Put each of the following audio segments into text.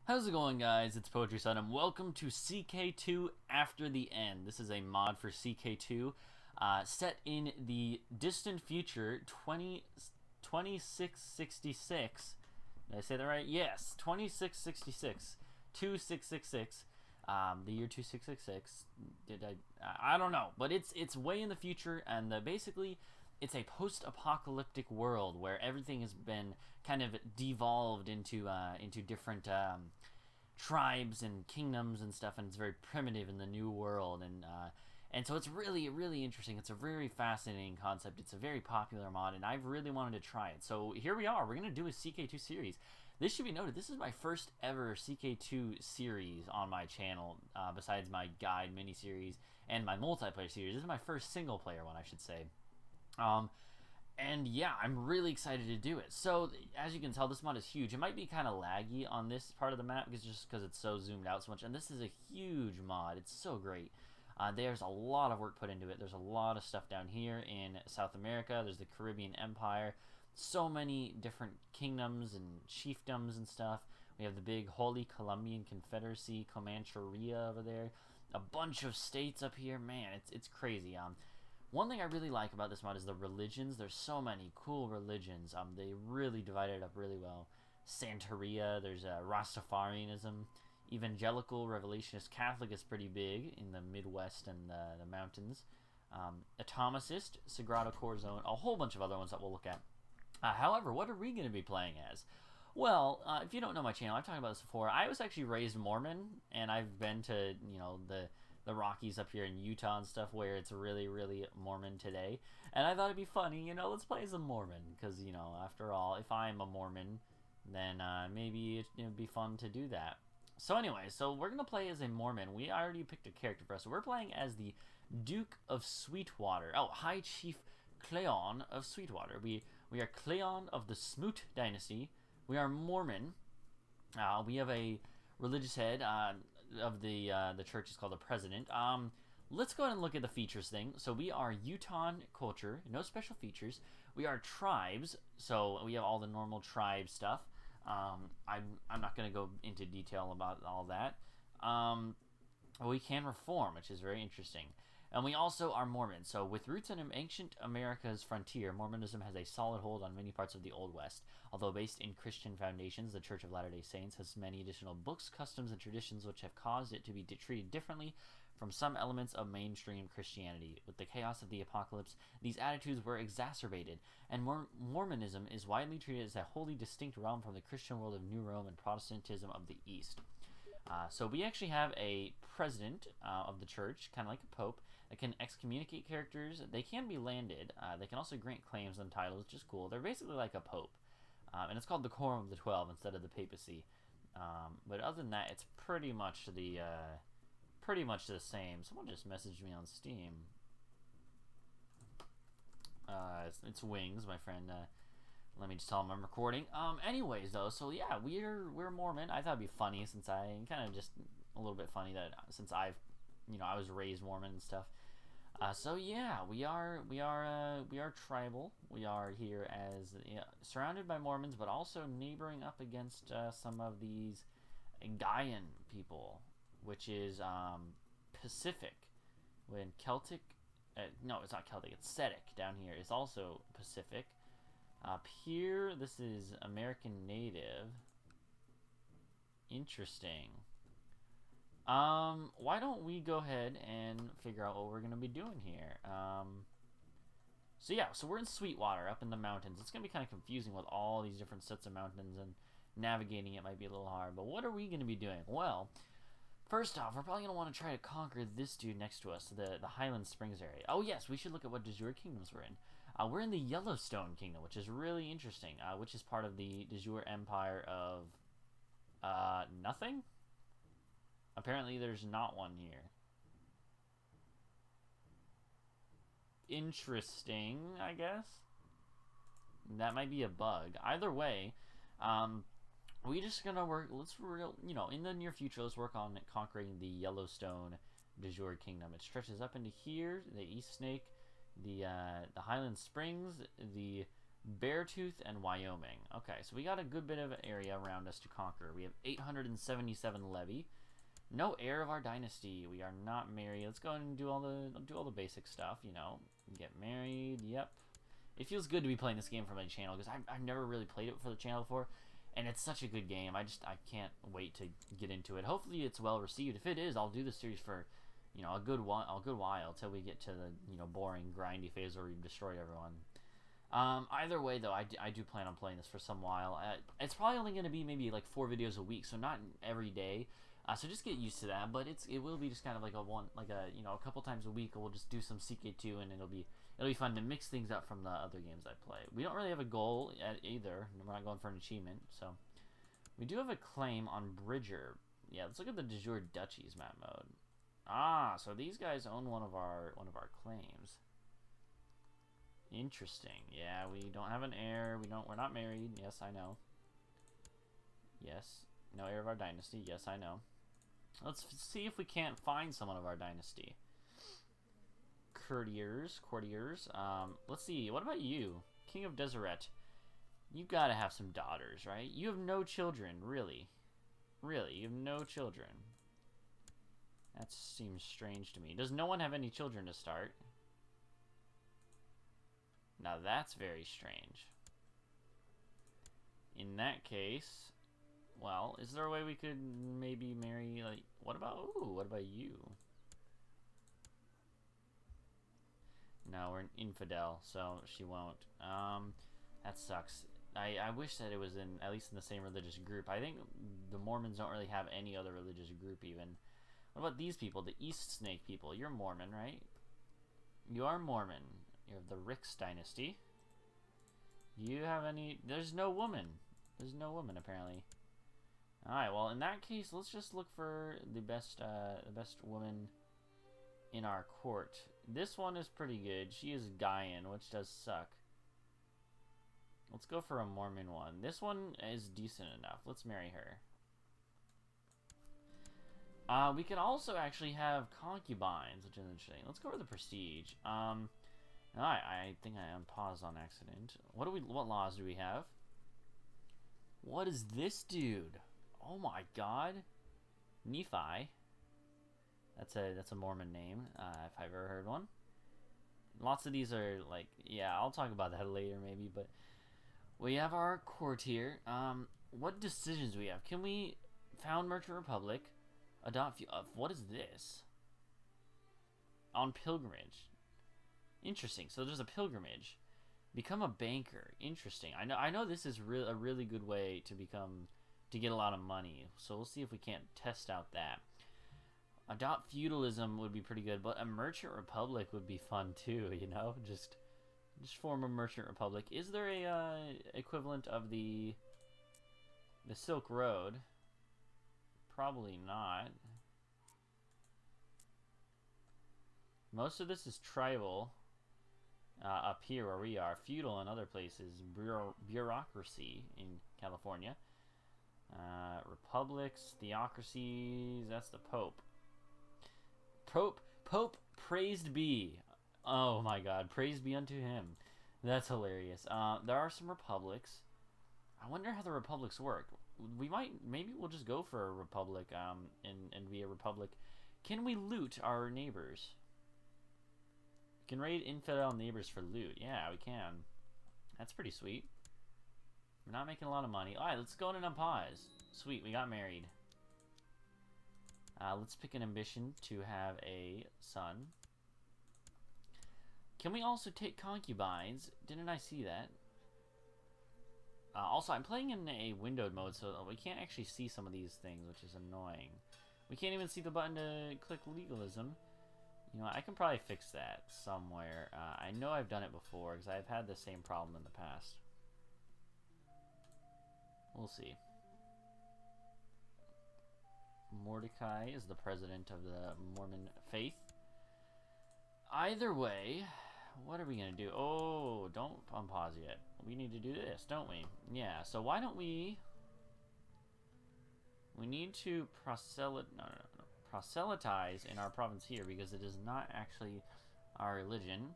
How's it going, guys? It's PoetryStud, and welcome to CK2 After the End. This is a mod for CK2 set in the distant future 2666. Did I say that right? Yes, 2666. 2666. The year 2666. I don't know, but it's way in the future, and basically it's a post-apocalyptic world where everything has been kind of devolved into different tribes and kingdoms and stuff, and it's very primitive in the new world, and so it's really interesting. It's a very fascinating concept. It's a very popular mod, and I've really wanted to try it. So here we are. We're gonna do a CK2 series. This should be noted. This is my first ever CK2 series on my channel, besides my guide mini-series and my multiplayer series. This is my first single-player one, I should say. And yeah, I'm really excited to do it. So as you can tell, this mod is huge. It might be kind of laggy on this part of the map because it's so zoomed out so much, and this is a huge mod. It's so great. There's a lot of work put into it. There's a lot of stuff down here in South America. There's the Caribbean Empire. So many different kingdoms and chiefdoms and stuff. We have the big Holy Colombian Confederacy, Comancheria over there. A bunch of states up here. Man, it's crazy. One thing I really like about this mod is the religions. There's so many cool religions. They really divide it up really well. Santeria, there's Rastafarianism, Evangelical, Revelationist, Catholic is pretty big in the Midwest and the mountains. Atomicist, Sagrada Corazon, a whole bunch of other ones that we'll look at. However, what are we going to be playing as? Well, if you don't know my channel, I've talked about this before. I was actually raised Mormon, and I've been to, the Rockies up here in Utah and stuff where it's really Mormon today, and I thought it'd be funny, let's play as a Mormon, because after all, if I'm a Mormon, then maybe it'd be fun to do that. So anyway, so we're gonna play as a Mormon. We already picked a character for us, so we're playing as the Duke of Sweetwater. Oh, High Chief Cleon of Sweetwater. We are Cleon of the Smoot dynasty. We are Mormon. We have a religious head of the church is called the president. Let's go ahead and look at the features thing. So we are Utah culture, no special features. We are tribes, so we have all the normal tribe stuff. I'm not going to go into detail about all that. We can reform, which is very interesting. And we also are Mormon. So with roots in ancient America's frontier, Mormonism has a solid hold on many parts of the Old West. Although based in Christian foundations, the Church of Latter-day Saints has many additional books, customs, and traditions which have caused it to be treated differently from some elements of mainstream Christianity. With the chaos of the apocalypse, these attitudes were exacerbated, and Mormonism is widely treated as a wholly distinct realm from the Christian world of New Rome and Protestantism of the East. So we actually have a president of the church, kind of like a pope, that can excommunicate characters. They can be landed. They can also grant claims and titles, which is cool. They're basically like a pope. And it's called the Quorum of the 12 instead of the papacy. But other than that, it's pretty much the same. Someone just messaged me on Steam. It's Wings, my friend. Let me just tell him I'm recording. Anyways, though, so yeah, we're Mormon. I thought it'd be funny since I kind of just a little bit funny that since I was raised Mormon and stuff. So yeah, we are tribal. We are here as surrounded by Mormons, but also neighboring up against some of these Gaian people, which is Pacific. When Celtic, no, it's not Celtic. It's Setic down here. It's also Pacific. Up here, this is American Native. Interesting. Why don't we go ahead and figure out what we're going to be doing here? So yeah, so we're in Sweetwater, up in the mountains. It's going to be kind of confusing with all these different sets of mountains, and navigating it might be a little hard. But what are we going to be doing? Well, first off, we're probably going to want to try to conquer this dude next to us, the Highland Springs area. Oh yes, we should look at what de jure kingdoms we're in. We're in the Yellowstone Kingdom, which is really interesting, which is part of the de jure empire of nothing? Apparently there's not one here. Interesting, I guess. That might be a bug. Either way, we just gonna work, in the near future, let's work on conquering the Yellowstone de jure Kingdom. It stretches up into here, the East Snake, the Highland Springs, the Beartooth and Wyoming. Okay, so we got a good bit of area around us to conquer. We have 877 levy. No heir of our dynasty. We are not married. Let's go and do all the basic stuff. You know, get married. Yep. It feels good to be playing this game for my channel because I've never really played it for the channel before, and it's such a good game. I can't wait to get into it. Hopefully, it's well received. If it is, I'll do the series for, you know, a good while till we get to the, you know, boring grindy phase where we've destroyed everyone. Either way, though, I do plan on playing this for some while. It's probably only going to be maybe like 4 videos a week, so not every day. So just get used to that. But it will be just kind of like a couple times a week. We'll just do some CK2, and it'll be fun to mix things up from the other games I play. We don't really have a goal either. We're not going for an achievement, so we do have a claim on Bridger. Yeah, let's look at the de jure duchies map mode. Ah, so these guys own one of our claims. Interesting. Yeah, we don't have an heir. We're not married. Yes, I know. Yes. No heir of our dynasty. Yes, I know. Let's see if we can't find someone of our dynasty. Courtiers. Let's see. What about you? King of Deseret. You gotta have some daughters, right? You have no children, really. Really, you have no children. That seems strange to me. Does no one have any children to start? Now that's very strange. In that case, well, is there a way we could maybe marry, like, what about you? No, we're an infidel, so she won't. That sucks. I wish that it was at least in the same religious group. I think the Mormons don't really have any other religious group even. What about these people, the East Snake people? You're Mormon, right? You are Mormon. You have the Ricks dynasty. Do you have any? There's no woman. There's no woman apparently. All right. Well, in that case, let's just look for the best woman in our court. This one is pretty good. She is Gaian, which does suck. Let's go for a Mormon one. This one is decent enough. Let's marry her. We can also actually have concubines, which is interesting. Let's go for the prestige. Alright, I think I unpaused on accident. What laws do we have? What is this dude? Oh my god. Nephi. That's a Mormon name, if I've ever heard one. Lots of these are like, yeah, I'll talk about that later maybe, but we have our court here. What decisions do we have? Can we found Merchant Republic? Adopt what is this? On pilgrimage. Interesting. So there's a pilgrimage. Become a banker. Interesting. I know this is a really good way to get a lot of money. So we'll see if we can't test out that. Adopt feudalism would be pretty good, but a merchant republic would be fun too, you know? Just form a merchant republic. Is there a equivalent of the Silk Road? Probably not. Most of this is tribal. Up here where we are, feudal in other places, bureaucracy in California, republics, theocracies. That's the Pope. Pope, praised be. Oh my God, praise be unto him. That's hilarious. There are some republics. I wonder how the republics work. Maybe we'll just go for a republic, and be a republic. Can we loot our neighbors? We can raid infidel neighbors for loot. Yeah, we can. That's pretty sweet. We're not making a lot of money. Alright, let's go in and unpause. Sweet, we got married. Let's pick an ambition to have a son. Can we also take concubines? Didn't I see that? Also, I'm playing in a windowed mode, so we can't actually see some of these things, which is annoying. We can't even see the button to click legalism. You know, I can probably fix that somewhere. I know I've done it before, because I've had the same problem in the past. We'll see. Mordecai is the president of the Mormon faith. Either way, what are we going to do? Oh, don't unpause yet. We need to do this, don't we? Yeah, so why don't we... We need to proselytize in our province here because it is not actually our religion.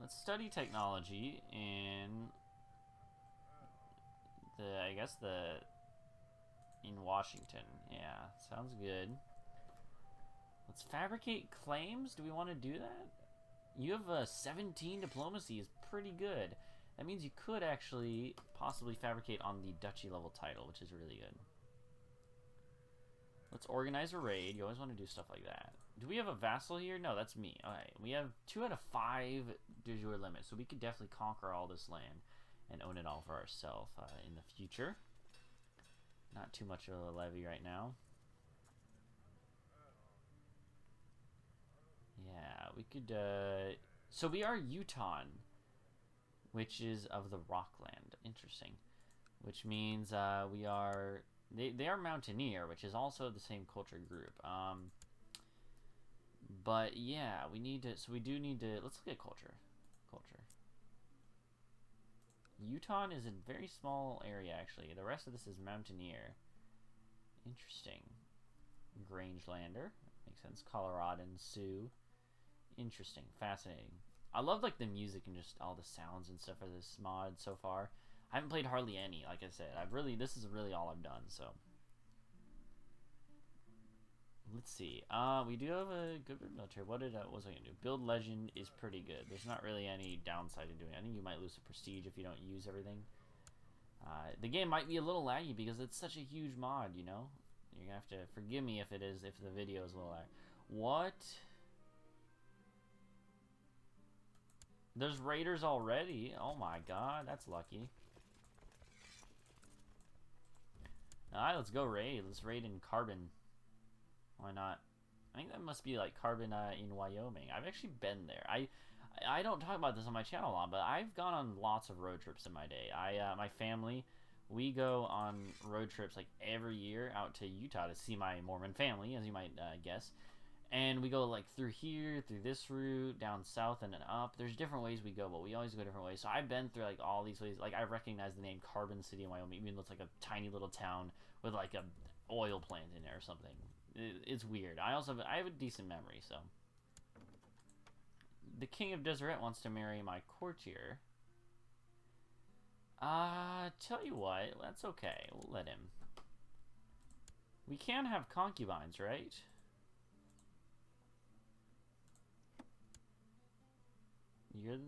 Let's study technology in I guess in Washington. Yeah, sounds good. Let's fabricate claims. Do we want to do that? You have 17 diplomacy is pretty good. That means you could actually possibly fabricate on the duchy level title, which is really good. Let's organize a raid. You always want to do stuff like that. Do we have a vassal here? No, that's me. Alright, we have 2 out of 5 de jure limits, so we could definitely conquer all this land and own it all for ourselves in the future. Not too much of a levy right now. Yeah, we could, so we are Utah, which is of the Rockland. Interesting. Which means we are, they are Mountaineer, which is also the same culture group. But yeah, we need to, so we do need to, let's look at culture. Utah is a very small area, actually. The rest of this is Mountaineer. Interesting. Grangelander. Makes sense. Coloradan, Sioux. Interesting. Fascinating. I love, like, the music and just all the sounds and stuff for this mod so far. I haven't played hardly any, like I said. This is really all I've done, so. Let's see. We do have a good military. What was I gonna do? Build legend is pretty good. There's not really any downside to doing it. I think you might lose the prestige if you don't use everything. The game might be a little laggy because it's such a huge mod, you know? You're gonna have to forgive me if the video is a little laggy. What? There's raiders already? Oh my god, that's lucky. Alright, let's go raid. Let's raid in Carbon. Why not? I think that must be like Carbon in Wyoming. I've actually been there. I don't talk about this on my channel a lot, but I've gone on lots of road trips in my day. My family, we go on road trips like every year out to Utah to see my Mormon family, as you might guess. And we go like through here, through this route, down south and then up. There's different ways we go, but we always go different ways. So I've been through like all these ways. Like I recognize the name Carbon City in Wyoming, even though it's like a tiny little town with like a oil plant in there or something. It's weird. I have a decent memory, so. The King of Deseret wants to marry my courtier. Tell you what, that's okay. We'll let him. We can have concubines, right? You're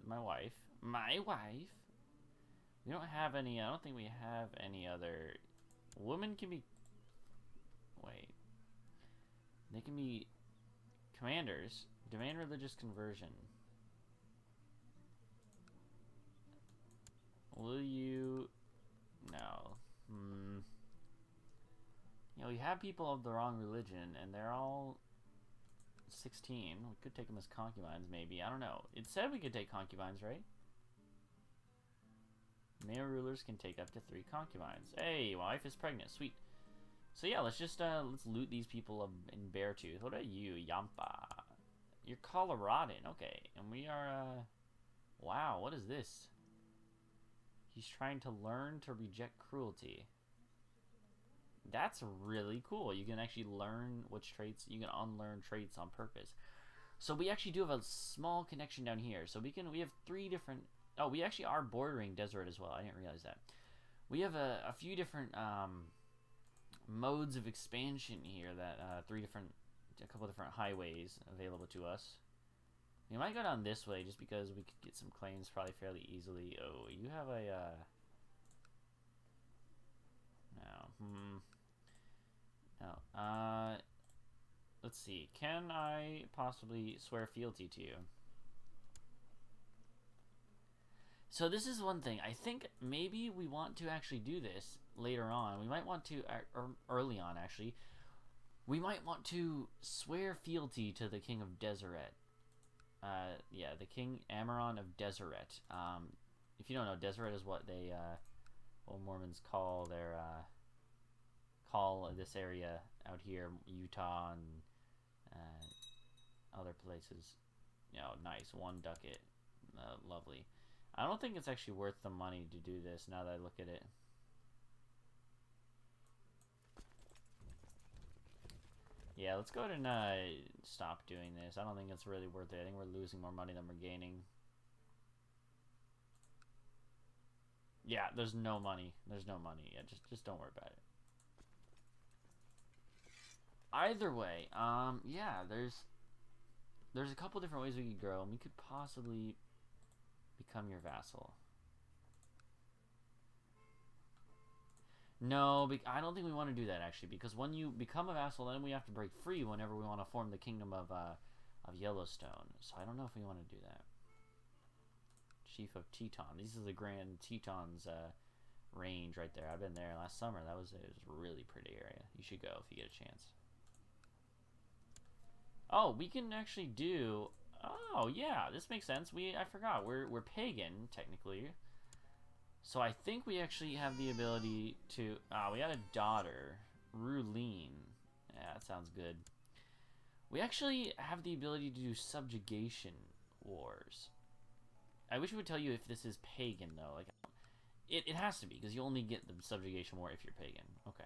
my wife. My wife? We don't have any, I don't think we have any other. Women can be, wait. They can be commanders. Demand religious conversion. Will you? No. You know, we have people of the wrong religion, and they're all 16. We could take them as concubines, maybe. I don't know. It said we could take concubines, right? Male rulers can take up to 3 concubines. Hey, wife is pregnant. Sweet. So yeah, let's just let's loot these people in Beartooth. What about you, Yampa? You're Coloradan, okay. And we are wow, what is this? He's trying to learn to reject cruelty. That's really cool. You can actually learn which traits, you can unlearn traits on purpose. So we actually do have a small connection down here. So we have 3 different, oh, we actually are bordering Deseret as well. I didn't realize that. We have a few different modes of expansion here that a couple different highways available to us. We might go down this way just because we could get some claims probably fairly easily. Oh, you have a no. Let's see. Can I possibly swear fealty to you? So this is one thing. I think maybe we want to actually do this later on. We might want to, or early on actually, we might want to swear fealty to the King of Deseret. Yeah, the King Amaron of Deseret. If you don't know, Deseret is what they, what Mormons call their, call this area out here, Utah and other places. You know, nice, 1 ducat. Lovely. I don't think it's actually worth the money to do this now that I look at it. Yeah, let's go ahead and stop doing this. I don't think it's really worth it. I think we're losing more money than we're gaining. Yeah, there's no money. There's no money. Yeah, just don't worry about it. Either way, yeah, there's a couple different ways we could grow, and we could possibly become your vassal. No, I don't think we want to do that, actually, because when you become a vassal, then we have to break free whenever we want to form the kingdom of Yellowstone. So I don't know if we want to do that. Chief of Teton. This is the Grand Teton's range right there. I've been there last summer. It was a really pretty area. You should go if you get a chance. Oh, we can actually do... Oh, yeah, this makes sense. I forgot. We're pagan, technically. So I think we actually have the ability to... we had a daughter, Ruline. Yeah, that sounds good. We actually have the ability to do subjugation wars. I wish it would tell you if this is pagan, though. Like, it has to be, because you only get the subjugation war if you're pagan. Okay.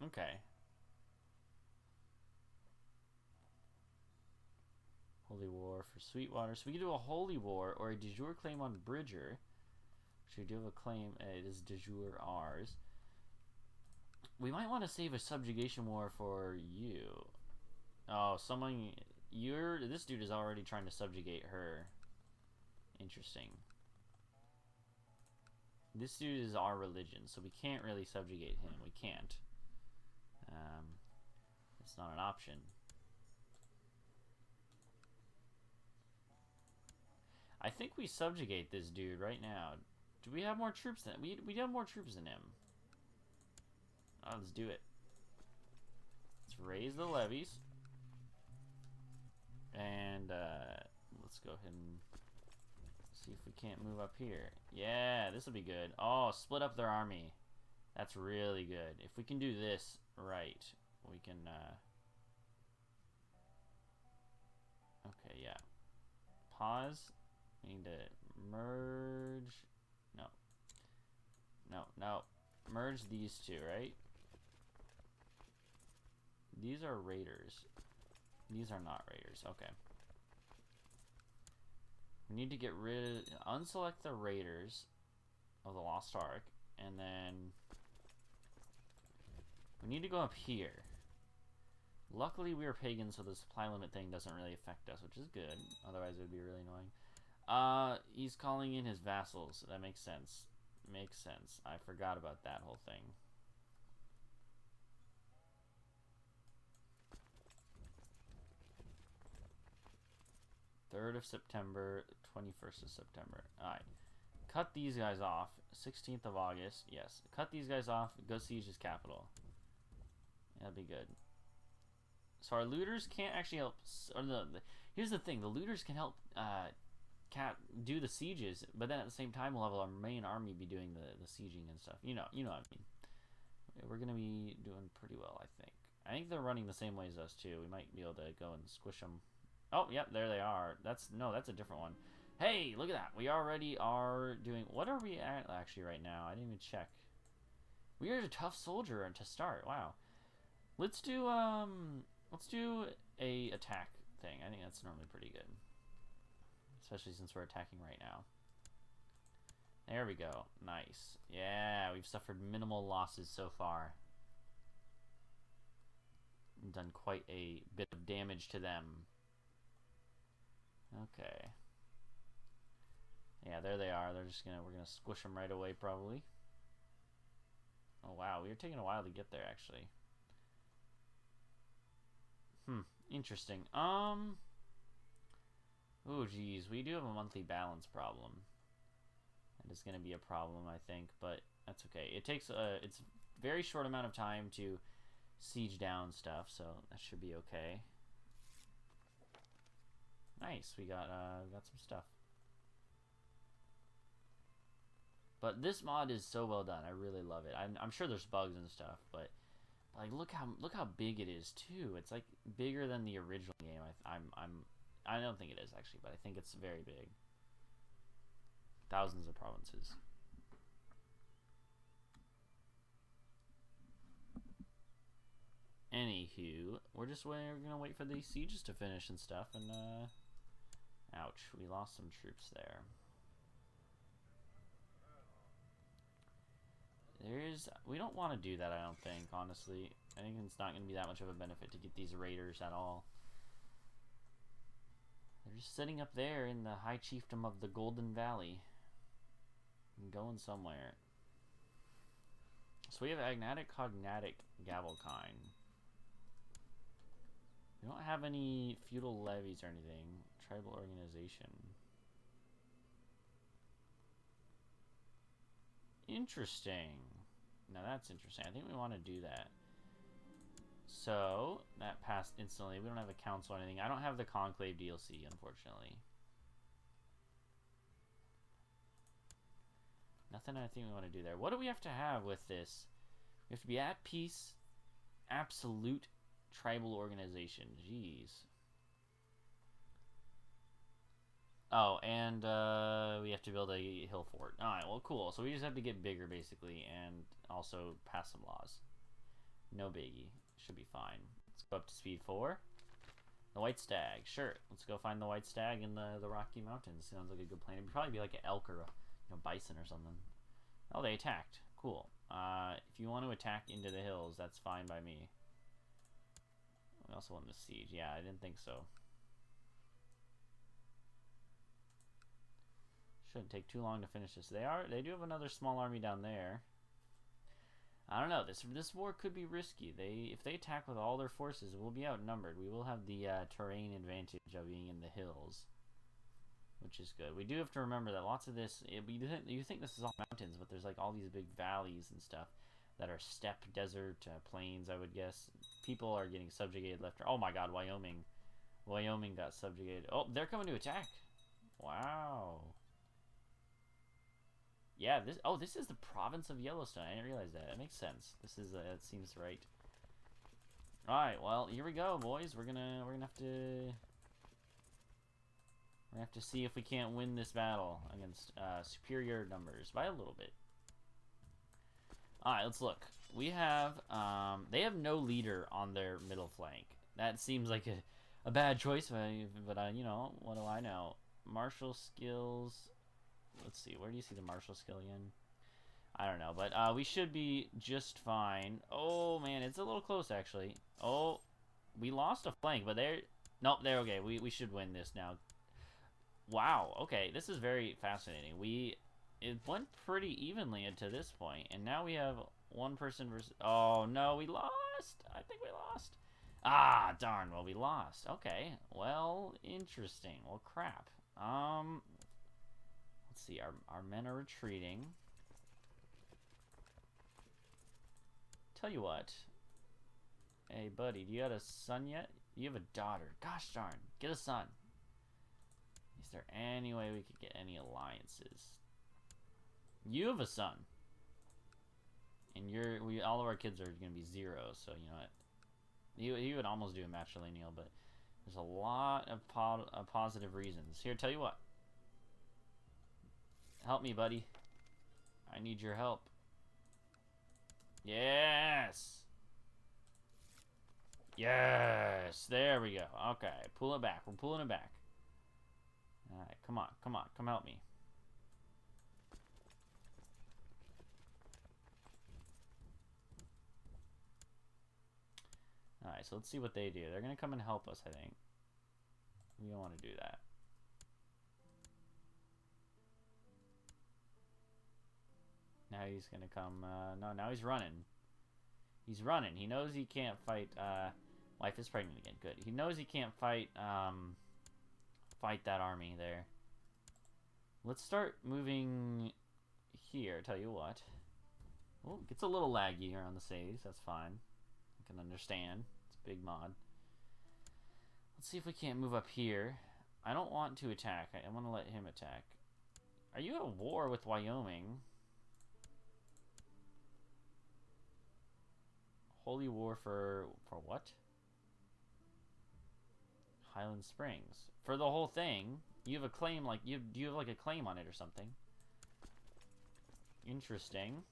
Okay. Holy War for Sweetwater. So we can do a Holy War or a de jure claim on Bridger. Which we do have a claim. It is de jure ours. We might want to save a subjugation war for you. Oh, this dude is already trying to subjugate her. Interesting. This dude is our religion, so we can't really subjugate him. We can't. It's not an option. I think we subjugate this dude right now. Do we have more troops than we have more troops than him? Oh, let's do it. Let's raise the levies. And let's go ahead and see if we can't move up here. Yeah, this will be good. Oh, split up their army. That's really good. If we can do this right, we can okay, yeah. Pause. We need to merge. No. Merge these two, right? These are raiders. These are not raiders. Okay. We need to get unselect the raiders of the Lost Ark, and then we need to go up here. Luckily, we are pagan, so the supply limit thing doesn't really affect us, which is good. Otherwise, it would be really annoying. He's calling in his vassals. That makes sense. Makes sense. I forgot about that whole thing. Third of September, 21st of September. Alright. Cut these guys off. 16th of August. Yes. Cut these guys off. Go siege his capital. That'd be good. So our looters can't actually help... here's the thing. The looters can help do the sieges, but then at the same time we'll have our main army be doing the sieging and stuff. You know what I mean. We're going to be doing pretty well, I think. I think they're running the same way as us, too. We might be able to go and squish them. Oh, yep, there they are. That's a different one. Hey, look at that. We already are doing... What are we at, actually, right now? I didn't even check. We are a tough soldier to start. Wow. Let's do a attack thing. I think that's normally pretty good. Especially since we're attacking right now. There we go. Nice. Yeah, we've suffered minimal losses so far. We've done quite a bit of damage to them. Okay. Yeah, there they are. We're gonna squish them right away, probably. Oh wow, we were taking a while to get there, actually. Interesting. Oh geez, we do have a monthly balance problem. That is gonna be a problem, I think, but that's okay. It takes it's a very short amount of time to siege down stuff, so that should be okay. Nice, we got some stuff. But this mod is so well done. I really love it. I'm sure there's bugs and stuff, but like look how big it is too. It's like bigger than the original game. I don't think it is actually, but I think it's very big. Thousands of provinces. Anywho, we're gonna wait for these sieges to finish and stuff, and Ouch, we lost some troops there. We don't want to do that, I don't think, honestly. I think it's not going to be that much of a benefit to get these raiders at all. They're just sitting up there in the high chiefdom of the Golden Valley. And going somewhere. So we have Agnatic, Cognatic, Gavelkind. We don't have any feudal levies or anything. Tribal organization. Interesting. Now that's interesting. I think we want to do that. So, that passed instantly. We don't have a council or anything. I don't have the Conclave DLC, unfortunately. Nothing I think we want to do there. What do we have to have with this? We have to be at peace. Absolute tribal organization. Jeez. Oh, and we have to build a hill fort. Alright, well, cool. So we just have to get bigger, basically, and also pass some laws. No biggie. Should be fine. Let's go up to speed 4. The White Stag. Sure. Let's go find the White Stag in the Rocky Mountains. Sounds like a good plan. It'd probably be like an elk or a bison or something. Oh, they attacked. Cool. If you want to attack into the hills, that's fine by me. We also want the siege. Yeah, I didn't think so. Shouldn't take too long to finish this. They do have another small army down there. I don't know. This war could be risky. If they attack with all their forces, we'll be outnumbered. We will have the terrain advantage of being in the hills, which is good. We do have to remember that lots of this, you think this is all mountains, but there's like all these big valleys and stuff that are steppe, desert, plains, I would guess. People are getting subjugated left. Oh my god, Wyoming. Wyoming got subjugated. Oh, they're coming to attack. Wow. Yeah, this is the province of Yellowstone. I didn't realize that. It makes sense. That seems right. Alright, well, here we go, boys. We're gonna have to see if we can't win this battle against superior numbers by a little bit. Alright, let's look. We have they have no leader on their middle flank. That seems like a bad choice, but you know, what do I know? Martial skills. Let's see, where do you see the martial skill again? I don't know, but we should be just fine. Oh man, it's a little close actually. Oh, we lost a flank, but nope, they're okay. We should win this now. Wow, okay, this is very fascinating. It went pretty evenly into this point, and now we have one person versus. Oh no, we lost. I think we lost. Ah, darn. Well, we lost. Okay. Well, interesting. Well, crap. Let's see. Our men are retreating. Tell you what. Hey, buddy, do you have a son yet? You have a daughter. Gosh darn. Get a son. Is there any way we could get any alliances? You have a son. And all of our kids are going to be 0, so you know what? You would almost do a matrilineal, but there's a lot of positive reasons. Here, tell you what. Help me, buddy. I need your help. Yes! Yes! There we go. Okay, pull it back. We're pulling it back. Alright, come on. Come on. Come help me. Alright, so let's see what they do. They're going to come and help us, I think. We don't want to do that. Now he's going to come... no, now he's running. He's running. He knows he can't fight... wife is pregnant again. Good. He knows he can't fight... fight that army there. Let's start moving here. Tell you what. Oh, it gets a little laggy here on the saves. That's fine. I can understand. It's a big mod. Let's see if we can't move up here. I don't want to attack. I want to let him attack. Are you at war with Wyoming? Holy war for what? Highland Springs. For the whole thing, you have a claim, like, do you have like a claim on it or something? Interesting.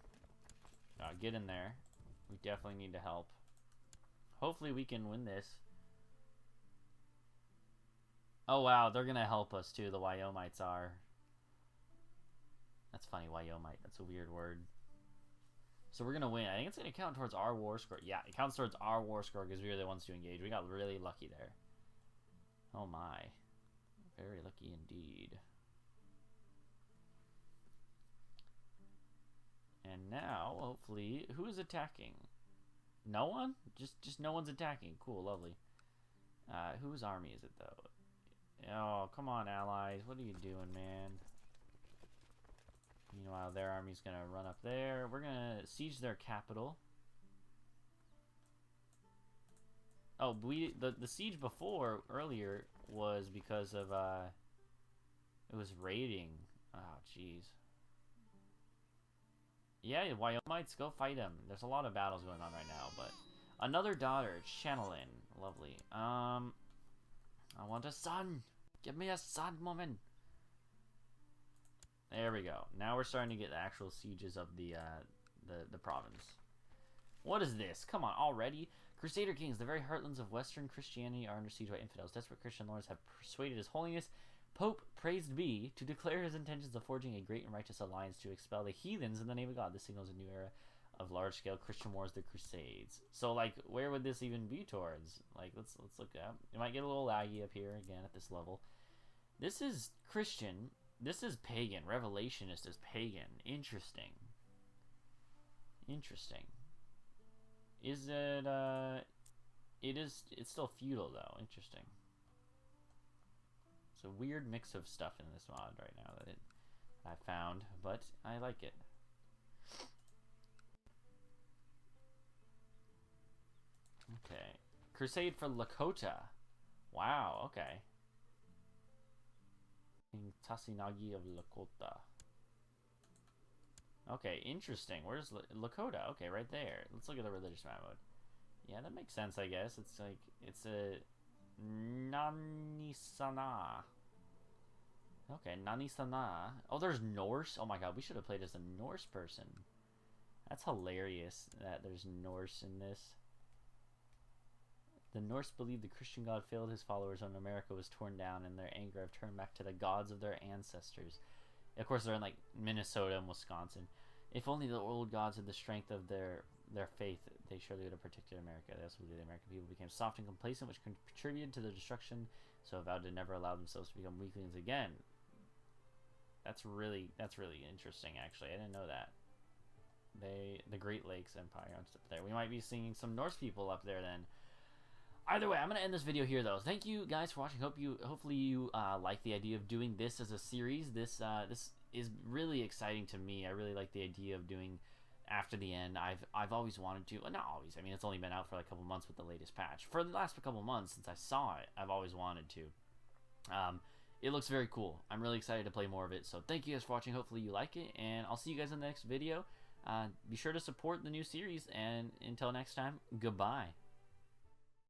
Get in there. We definitely need to help. Hopefully we can win this. Oh wow, they're gonna help us too. The Wyomites are. That's funny, Wyomite. That's a weird word. So we're gonna win. I think it's gonna count towards our war score. Yeah, it counts towards our war score because we were the ones to engage. We got really lucky there. Oh my. Very lucky indeed. And now, hopefully, who is attacking? No one? Just no one's attacking. Cool, lovely. Whose army is it though? Oh, come on, allies. What are you doing, man? Meanwhile, their army's gonna run up there. We're gonna siege their capital. Oh, the siege before earlier was because of it was raiding. Oh, jeez. Yeah, Wyomites, go fight him. There's a lot of battles going on right now, but another daughter, Channeling, lovely. I want a son. Give me a son, woman. There we go. Now we're starting to get actual sieges of the province. What is this? Come on, already? Crusader kings, the very heartlands of Western Christianity, are under siege by infidels. Desperate Christian lords have persuaded His Holiness, Pope, praised be, to declare his intentions of forging a great and righteous alliance to expel the heathens in the name of God. This signals a new era of large-scale Christian wars, the Crusades. So, like, where would this even be towards? Like, let's look up. It might get a little laggy up here again at this level. This is Christian. This is pagan. Revelationist is pagan. Interesting. Interesting. Is it, it's still feudal, though. Interesting. It's a weird mix of stuff in this mod right now that I found, but I like it. Okay. Crusade for Lakota. Wow, okay. King Tasinagi of Lakota. Okay, interesting. Where's Lakota? Okay, right there. Let's look at the religious map mode. Yeah, that makes sense, I guess. It's like, it's a Nanisana. Okay, Nanisana. Oh, there's Norse. Oh my god, we should have played as a Norse person. That's hilarious that there's Norse in this. The Norse believed the Christian god failed his followers when America was torn down, and their anger have turned back to the gods of their ancestors. Of course, they're in like Minnesota and Wisconsin. If only the old gods had the strength of their faith, they surely would have protected America. They also believed the American people became soft and complacent, which contributed to their destruction, so vowed to never allow themselves to become weaklings again. That's really interesting, actually. I didn't know that. The Great Lakes Empire and stuff there. We might be seeing some Norse people up there then. Either way, I'm going to end this video here, though. Thank you guys for watching. Hopefully you like the idea of doing this as a series. This is really exciting to me. I really like the idea of doing after the end. I've always wanted to. Well, not always. I mean, it's only been out for like a couple months with the latest patch. For the last couple months since I saw it, I've always wanted to. It looks very cool. I'm really excited to play more of it. So thank you guys for watching. Hopefully you like it, and I'll see you guys in the next video. Be sure to support the new series, and until next time, goodbye.